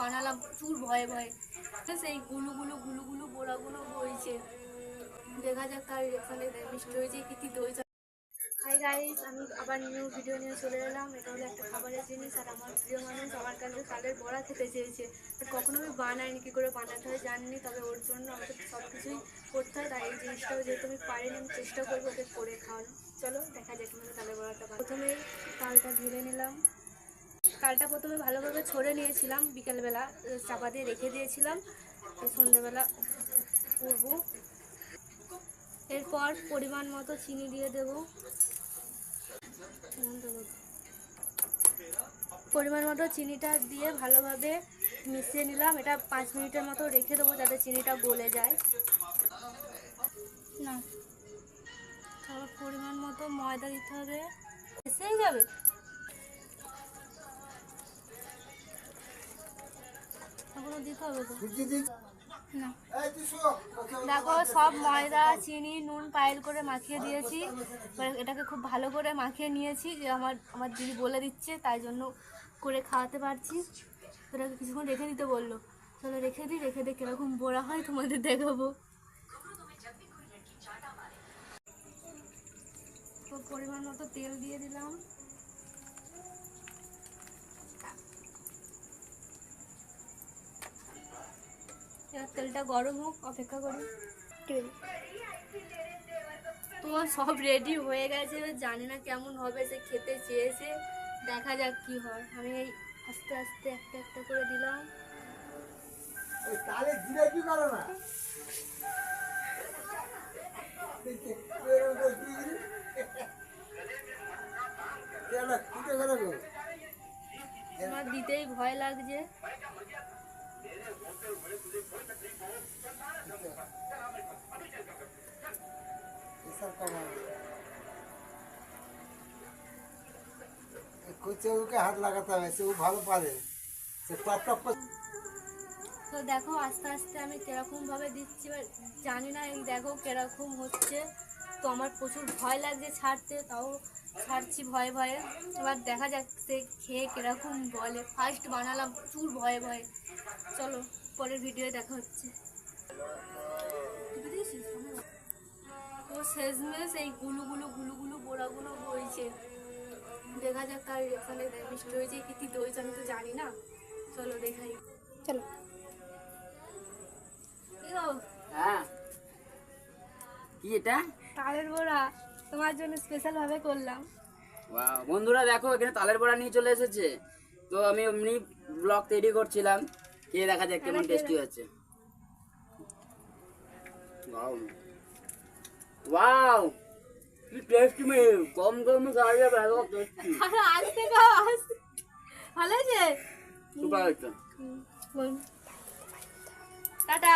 বানালাম প্রচুর ভয়ে ভয়ে। সেই গুলুগুলো গুলুগুলো বোড়াগুলো বইছে, দেখা যাক তার এখানে মিষ্টি হয়েছে কি দই। হাই গাইস, আমি আবার নিউ ভিডিও নিয়ে চলে এলাম। এটা হলো একটা খাবারের জিনিস, আর আমার প্রিয় মানুষ আমার কাছে তালের বড়া খেতে চেয়েছে, বাট কখনো আমি বানাইনি, কী করে বানাতে হয় জানিনি। তবে ওর জন্য আমাকে সব কিছুই করতে হয়, তাই এই জিনিসটাও যেহেতু আমি পারিনি, আমি চেষ্টা করবো ওকে করে খাওয়ানো। চলো দেখা যাক কীভাবে তালের বড়াটা। প্রথমেই তালটা ঢেলে নিলাম। তালটা প্রথমে ভালোভাবে ছড়ে নিয়েছিলাম, বিকেলবেলা চাপা দিয়ে রেখে দিয়েছিলাম, সন্ধ্যেবেলা করবো। এরপর পরিমাণ মতো চিনি দিয়ে দেবো, পরিমাণ মতো চিনিটা দিয়ে ভালোভাবে মিশিয়ে নিলাম। এটা 5 মিনিটের মতো রেখে দেবো যাতে চিনিটা গলে যায়। না, তারপর পরিমাণ মতো ময়দা দিতে হবে, এসেই যাবে। এখনো দিতে হবে তো না। দেখো, সব ময়দা চিনি নুন পাইল করে মাখিয়ে দিয়েছি। এটাকে খুব ভালো করে মাখিয়ে নিয়েছি, যে আমার দিদি বলে দিচ্ছে তাই জন্য করে খাওয়াতে পারছি। এটাকে কিছুক্ষণ রেখে দিতে বললো, চলো রেখে দিই। রেখে দিয়ে কীরকম বড়া হয় তোমাদের দেখাবো। তো পরিমাণ মতো তেল দিয়ে দিলাম। এবার তেলটা গরম হোক, অপেক্ষা করি। তো সব রেডি হয়ে গেছে, এবার জানি না কেমন হবে। সে খেতে চেয়েছে, দেখা যাক কি হয়। আমি এই আস্তে আস্তে একটা একটা করে দিলাম। আমার দিতেই ভয় লাগছে। হাত লাগাতে হবে, সে ভালো পারে। তো দেখো আস্তে আস্তে আমি কিরকম ভাবে দিচ্ছি, জানি না। এই দেখো কিরকম হচ্ছে। তো আমার প্রচুর ভয় লাগছে ছাড়তে, তাও ছাড়ছি ভয়ে ভয়ে। এবার দেখা যাক সে খেয়ে কিরকম বলে। ফার্স্ট বানালাম প্রচুর ভয়ে ভয়ে। চলো পরের ভিডিও দেখা হচ্ছে। তো শেষমেশ এই গুলুগুলো বোড়াগুলো বইছে, দেখা যাক তার এখানে মিষ্টি হয়েছে কি দই, আমি তো জানি না। চলো দেখাই, চলো। হ্যাঁ, কি এটা? তালের বড়া তোমার জন্য স্পেশাল ভাবে করলাম। ওয়াও, বন্ধুরা দেখো এখানে তালের বড়া নিয়ে চলে এসেছে। তো আমি এমনি ব্লগ তৈরি করছিলাম, খেয়ে দেখা যাক কেমন টেস্টি হচ্ছে। ওয়াও ওয়াও, কি টেস্টি! মে কম কম খাওয়া যাবে, এত টেস্টি। আস্তে খাও, আস্তে। ভালো আছে, সুপার হচ্ছে। টাটা।